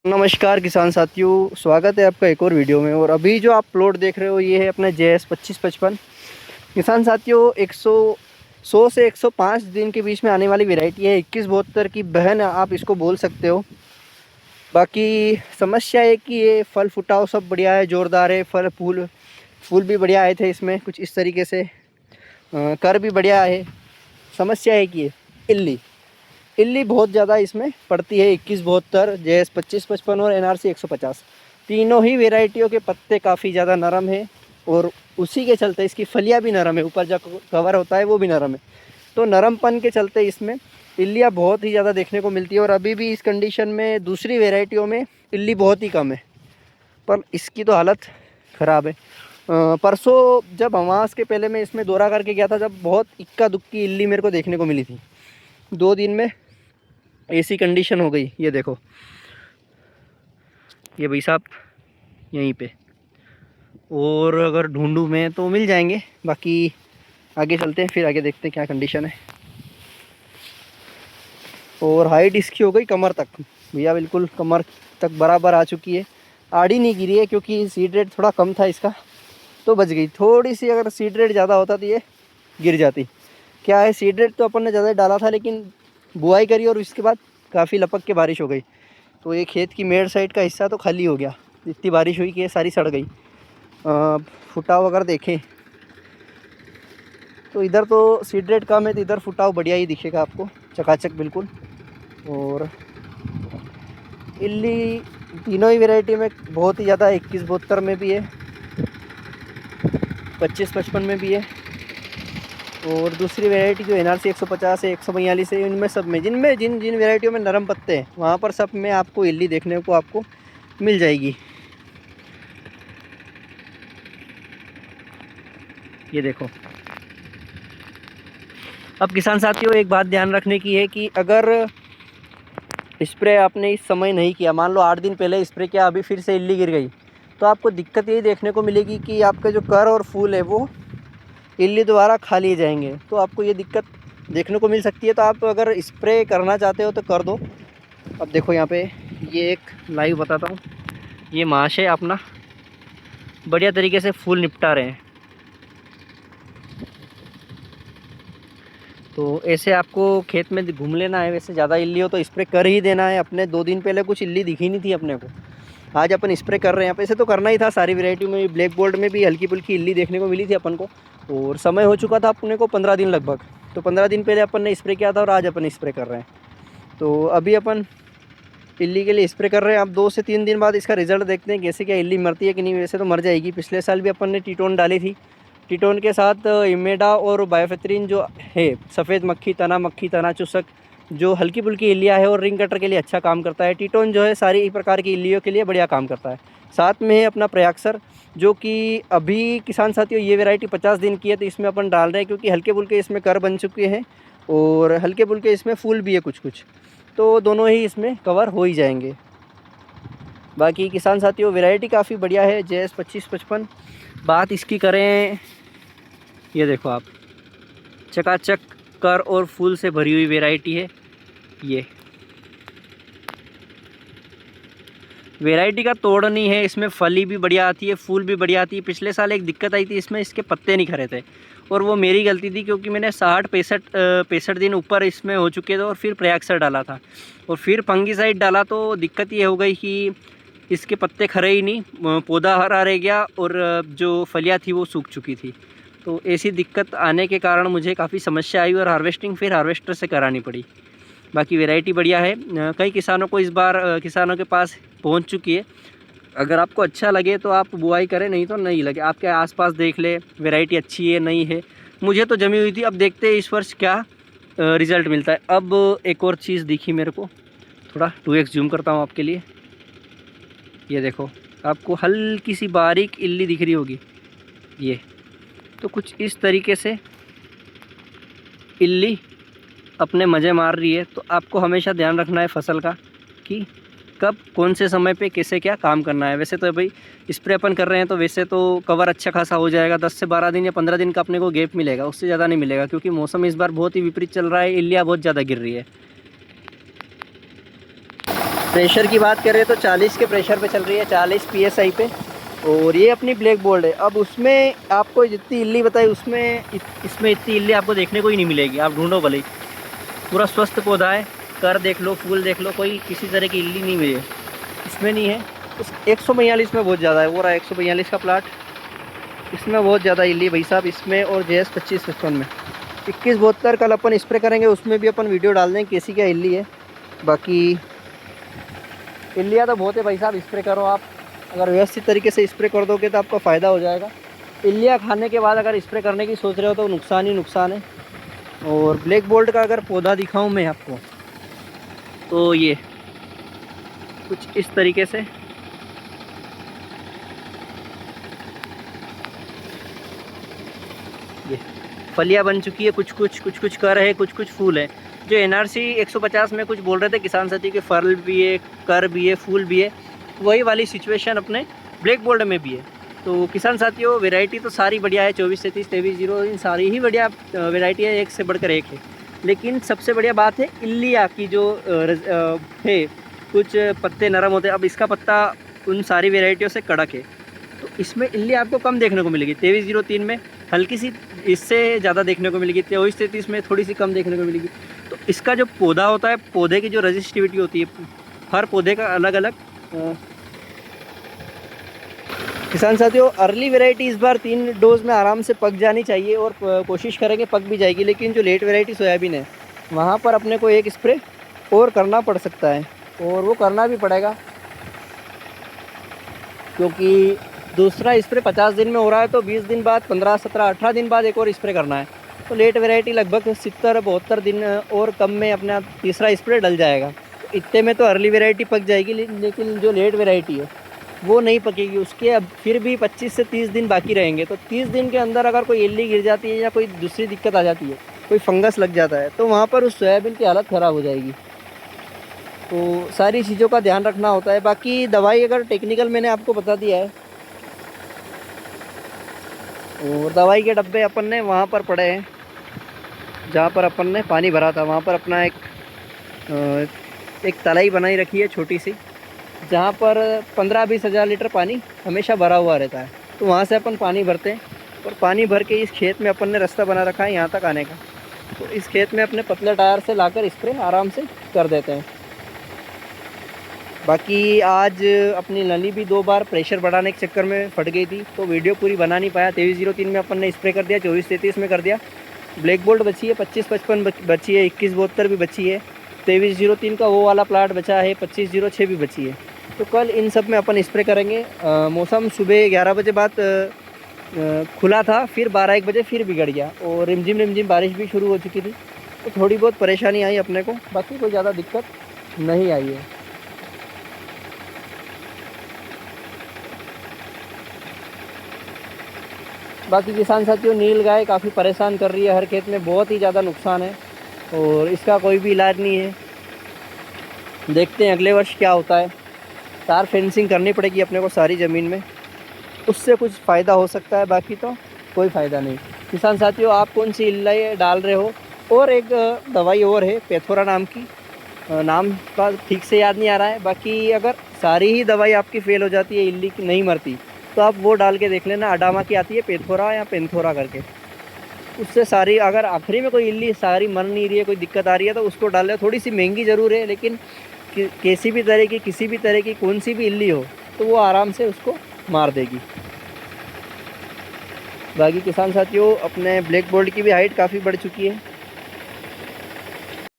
नमस्कार किसान साथियों, स्वागत है आपका एक और वीडियो में। और अभी जो आप प्लॉट देख रहे हो ये है अपना JS 2555। किसान साथियों 100 से 105 दिन के बीच में आने वाली वैरायटी है। 2172 की बहन आप इसको बोल सकते हो। बाकी समस्या है कि ये फल फुटाव सब बढ़िया है, ज़ोरदार है। फूल भी बढ़िया आए थे इसमें, कुछ इस तरीके से कर भी बढ़िया है। समस्या है कि ये इल्ली बहुत ज़्यादा इसमें पड़ती है। 2172, JS 2555 और NRC 150, तीनों ही वेराइटियों के पत्ते काफ़ी ज़्यादा नरम है और उसी के चलते इसकी फलियाँ भी नरम है। ऊपर जो कवर होता है वो भी नरम है, तो नरमपन के चलते इसमें इल्लियाँ बहुत ही ज़्यादा देखने को मिलती है। और अभी भी इस कंडीशन में दूसरी वेराइटियों में इल्ली बहुत ही कम है, पर इसकी तो हालत ख़राब है। परसों जब अमावस के पहले मैं इसमें दौरा करके गया था, जब बहुत इक्का दुक्की इल्ली मेरे को देखने को मिली थी। 2 दिन में ऐसी कंडीशन हो गई। ये देखो, ये भाई साहब यहीं पे। और अगर ढूंढूं मैं तो मिल जाएंगे, बाकी आगे चलते हैं, फिर आगे देखते हैं क्या कंडीशन है। और हाइट इसकी हो गई कमर तक भैया, बिल्कुल कमर तक बराबर आ चुकी है। आड़ी नहीं गिरी है क्योंकि सीड रेट थोड़ा कम था इसका, तो बच गई। थोड़ी सी अगर सीड रेट ज़्यादा होता तो ये गिर जाती। क्या है, सीड रेट तो अपन ने ज़्यादा डाला था, लेकिन बुआई करी और उसके बाद काफ़ी लपक के बारिश हो गई, तो ये खेत की मेड़ साइड का हिस्सा तो खाली हो गया। इतनी बारिश हुई कि ये सारी सड़ गई। फुटाव अगर देखें तो इधर तो सीड रेट कम है, तो इधर फुटाव बढ़िया ही दिखेगा आपको, चकाचक बिल्कुल। और इल्ली तीनों ही वैरायटी में बहुत ही ज़्यादा 2172 में भी है, 2555 में भी है, और दूसरी वैरायटी जो NRC 150 है, 142 है, इनमें सब में जिन जिन वैरायटियों में नरम पत्ते हैं वहाँ पर सब में आपको इल्ली देखने को आपको मिल जाएगी। ये देखो। अब किसान साथियों एक बात ध्यान रखने की है कि अगर स्प्रे आपने इस समय नहीं किया, मान लो 8 दिन पहले स्प्रे किया, अभी फिर से इल्ली गिर गई, तो आपको दिक्कत यही देखने को मिलेगी कि आपके जो कर और फूल है वो इल्ली द्वारा खा लिए जाएंगे। तो आपको ये दिक्कत देखने को मिल सकती है। तो आप अगर स्प्रे करना चाहते हो तो कर दो। अब देखो यहाँ पे ये एक लाइव बताता हूँ। ये महाशय अपना बढ़िया तरीके से फूल निपटा रहे हैं, तो ऐसे आपको खेत में घूम लेना है। वैसे ज़्यादा इल्ली हो तो स्प्रे कर ही देना है। अपने 2 दिन पहले कुछ इल्ली दिखी नहीं थी अपने को, आज अपन स्प्रे कर रहे हैं। ऐसे तो करना ही था, सारी वैरायटी में भी। ब्लैक बोल्ट में भी हल्की फुल्की इल्ली देखने को मिली थी अपन को, और समय हो चुका था अपने को 15 दिन लगभग। तो 15 दिन पहले अपन ने स्प्रे किया था और आज अपन स्प्रे कर रहे हैं। तो अभी अपन इल्ली के लिए स्प्रे कर रहे हैं। अब 2 से 3 दिन बाद इसका रिजल्ट देखते हैं कैसे, क्या इल्ली मरती है कि नहीं। वैसे तो मर जाएगी। पिछले साल भी अपन ने टीटोन डाली थी। टीटोन के साथ इमेडा और बायोफेथरिन जो है, सफ़ेद मक्खी, तना चूसक, जो हल्की फुल्की इल्लियाँ है और रिंग कटर के लिए अच्छा काम करता है। टीटोन जो है सारी प्रकार की इल्लियों के लिए बढ़िया काम करता है। साथ में है अपना प्रयाक्सर, जो कि अभी किसान साथियों ये वैरायटी 50 दिन की है, तो इसमें अपन डाल रहे हैं क्योंकि हल्के फुल्के इसमें कर बन चुके हैं और हल्के फुल्के इसमें फूल भी है कुछ कुछ, तो दोनों ही इसमें कवर हो ही जाएंगे। बाकी किसान साथियों वैरायटी काफ़ी बढ़िया है JS 2555। बात इसकी करें, ये देखो आप, चकाचक कर और फूल से भरी हुई वैरायटी है। ये वैरायटी का तोड़ नहीं है, इसमें फली भी बढ़िया आती है, फूल भी बढ़िया आती है। पिछले साल एक दिक्कत आई थी, इसमें इसके पत्ते नहीं खरे थे, और वो मेरी गलती थी क्योंकि मैंने 65 दिन ऊपर इसमें हो चुके थे और फिर प्रयाक्सर डाला था और फिर फंगीसाइड डाला। तो दिक्कत ये हो गई कि इसके पत्ते खरे ही नहीं, पौधा हरा रह गया और जो फलियाँ थी वो सूख चुकी थी। तो ऐसी दिक्कत आने के कारण मुझे काफ़ी समस्या आई और हार्वेस्टिंग फिर हार्वेस्टर से करानी पड़ी। बाकी वैरायटी बढ़िया है। कई किसानों को इस बार किसानों के पास पहुंच चुकी है। अगर आपको अच्छा लगे तो आप बुआई करें, नहीं तो नहीं लगे। आपके आसपास देख ले वैरायटी अच्छी है नहीं है। मुझे तो जमी हुई थी। अब देखते हैं इस वर्ष क्या रिज़ल्ट मिलता है। अब एक और चीज़ दिखी मेरे को, थोड़ा 2x जूम करता हूँ आपके लिए। ये देखो, आपको हल्की सी बारीक इल्ली दिख रही होगी। ये तो कुछ इस तरीके से इल्ली अपने मज़े मार रही है। तो आपको हमेशा ध्यान रखना है फसल का कि कब कौन से समय पे कैसे क्या काम करना है। वैसे तो भाई स्प्रे अपन कर रहे हैं तो वैसे तो कवर अच्छा खासा हो जाएगा। 10 से 12 दिन या 15 दिन का अपने को गैप मिलेगा, उससे ज़्यादा नहीं मिलेगा, क्योंकि मौसम इस बार बहुत ही विपरीत चल रहा है। इल्लियाँ बहुत ज़्यादा गिर रही है। प्रेशर की बात करें तो 40 के प्रेशर पे चल रही है, 40 PSI पे। और ये अपनी ब्लैक बोल्ड है। अब उसमें आपको जितनी इल्ली बताई उसमें इसमें इतनी इल्ली आपको देखने को ही नहीं मिलेगी, आप ढूंढो भले ही। पूरा स्वस्थ पौधा है, कर देख लो, फूल देख लो, कोई किसी तरह की इल्ली नहीं मिली है इसमें, नहीं है। उस 142 में बहुत ज़्यादा है, वो रहा 142 का प्लाट, इसमें बहुत ज़्यादा इल्ली भाई साहब इसमें। और JS 2555 में 2172 कल अपन स्प्रे करेंगे, उसमें भी अपन वीडियो डाल देंगे कैसी क्या इल्ली है। बाकी इल्लियाँ तो बहुत है भाई साहब, स्प्रे करो आप, अगर व्यवस्थित तरीके से स्प्रे कर दोगे तो आपका फ़ायदा हो जाएगा। इल्लियाँ खाने के बाद अगर स्प्रे करने की सोच रहे हो तो नुकसान ही नुकसान है। और ब्लैक बोल्ट का अगर पौधा दिखाऊं मैं आपको तो ये कुछ इस तरीके से ये फलियाँ बन चुकी है, कुछ कुछ कर है, कुछ फूल है। जो NRC 150 में कुछ बोल रहे थे किसान साथी के फल भी है, कर भी है, फूल भी है, वही वाली सिचुएशन अपने ब्लैक बोल्ड में भी है। तो किसान साथियों वैरायटी तो सारी बढ़िया है, 24 33 23 0, इन सारी ही बढ़िया वैरायटी है, एक से बढ़कर एक है। लेकिन सबसे बढ़िया बात है इल्लिया की जो है, कुछ पत्ते नरम होते हैं। अब इसका पत्ता उन सारी वैरायटियों से कड़क है, तो इसमें इल्ली आपको कम देखने को मिलेगी। 2303 में हल्की सी इससे ज़्यादा देखने को मिलेगी, 23 33 में थोड़ी सी कम देखने को मिलेगी। तो इसका जो पौधा होता है, पौधे की जो रजिस्टिविटी होती है, हर पौधे का अलग अलग। किसान साथियों अर्ली वैरायटी इस बार 3 डोज में आराम से पक जानी चाहिए, और कोशिश करेंगे पक भी जाएगी। लेकिन जो लेट वैरायटी सोयाबीन है, वहाँ पर अपने को एक स्प्रे और करना पड़ सकता है, और वो करना भी पड़ेगा, क्योंकि दूसरा स्प्रे 50 दिन में हो रहा है, तो 20 दिन बाद, 15 17 18 दिन बाद एक और स्प्रे करना है। तो लेट वैरायटी लगभग 70-72 दिन और कम में अपना तीसरा स्प्रे डल जाएगा। तो इतने में तो अर्ली वैरायटी पक जाएगी, लेकिन जो लेट वैरायटी है वो नहीं पकेगी। उसके अब फिर भी 25 से 30 दिन बाकी रहेंगे। तो 30 दिन के अंदर अगर कोई इल्ली गिर जाती है या कोई दूसरी दिक्कत आ जाती है, कोई फंगस लग जाता है, तो वहाँ पर उस सोयाबीन की हालत ख़राब हो जाएगी। तो सारी चीज़ों का ध्यान रखना होता है। बाकी दवाई अगर टेक्निकल मैंने आपको बता दिया है, और दवाई के डब्बे अपन ने वहाँ पर पड़े हैं जहाँ पर अपन ने पानी भरा था। वहाँ पर अपना एक तलाई बनाई रखी है छोटी सी, जहाँ पर 15-20 हज़ार लीटर पानी हमेशा भरा हुआ रहता है। तो वहाँ से अपन पानी भरते हैं, और पानी भर के इस खेत में अपन ने रास्ता बना रखा है यहाँ तक आने का। तो इस खेत में अपने पतले टायर से लाकर स्प्रे आराम से कर देते हैं। बाकी आज अपनी नली भी 2 बार प्रेशर बढ़ाने के चक्कर में फट गई थी, तो वीडियो पूरी बना नहीं पाया। 2303 में अपन ने स्प्रे कर दिया, 2433 में कर दिया। ब्लैक बोल्ट बची है, 2555 बची है, 2172 भी बची है, 2303 का वो वाला प्लाट बचा है, 2506 भी बची है। तो कल इन सब में अपन स्प्रे करेंगे। मौसम सुबह 11 बजे बाद खुला था, फिर 12-1 बजे फिर बिगड़ गया, और रिमझिम बारिश भी शुरू हो चुकी थी। तो थोड़ी बहुत परेशानी आई अपने को, बाकी कोई ज़्यादा दिक्कत नहीं आई है। बाकी किसान साथियों नील गाय काफ़ी परेशान कर रही है, हर खेत में बहुत ही ज़्यादा नुकसान है, और इसका कोई भी इलाज नहीं है। देखते हैं अगले वर्ष क्या होता है। तार फेंसिंग करनी पड़ेगी अपने को सारी ज़मीन में, उससे कुछ फ़ायदा हो सकता है, बाकी तो कोई फ़ायदा नहीं। किसान साथियों आप कौन सी इल्ली डाल रहे हो? और एक दवाई और है पेथोरा नाम की, नाम का ठीक से याद नहीं आ रहा है। बाकी अगर सारी ही दवाई आपकी फ़ेल हो जाती है, इल्ली की नहीं मरती, तो आप वो डाल के देख लेना। अडामा की आती है पेथोरा या पेंथोरा करके, उससे सारी, अगर आखिरी में कोई इल्ली सारी मर नहीं रही है, कोई दिक्कत आ रही है, तो उसको डाल ले। थोड़ी सी महंगी ज़रूर है, लेकिन किसी भी तरह की कौन सी भी इल्ली हो तो वो आराम से उसको मार देगी। बाकी किसान साथियों अपने ब्लैक बोल्ट की भी हाइट काफ़ी बढ़ चुकी है।